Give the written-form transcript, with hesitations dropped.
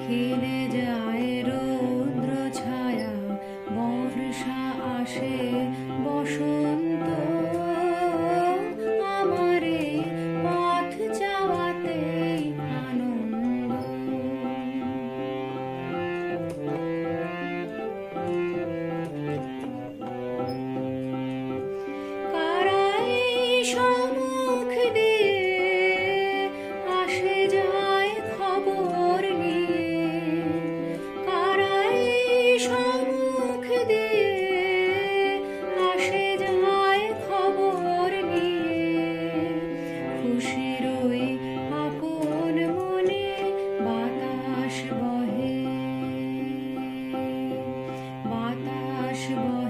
খেলে যায় রৌদ্র ছায়া, বর্ষা আসে বসন্ত, আমার এই পথ যাওয়াতেই আনন্দ। কারাই সম্মুখ দিয়ে আসে যায় খবর নিয়ে, কারাই সম্মুখ দিয়ে আসে যায় খবর নিয়ে, খুশির ওই আপন মনে বাতাস বহে, বাতাস বহে।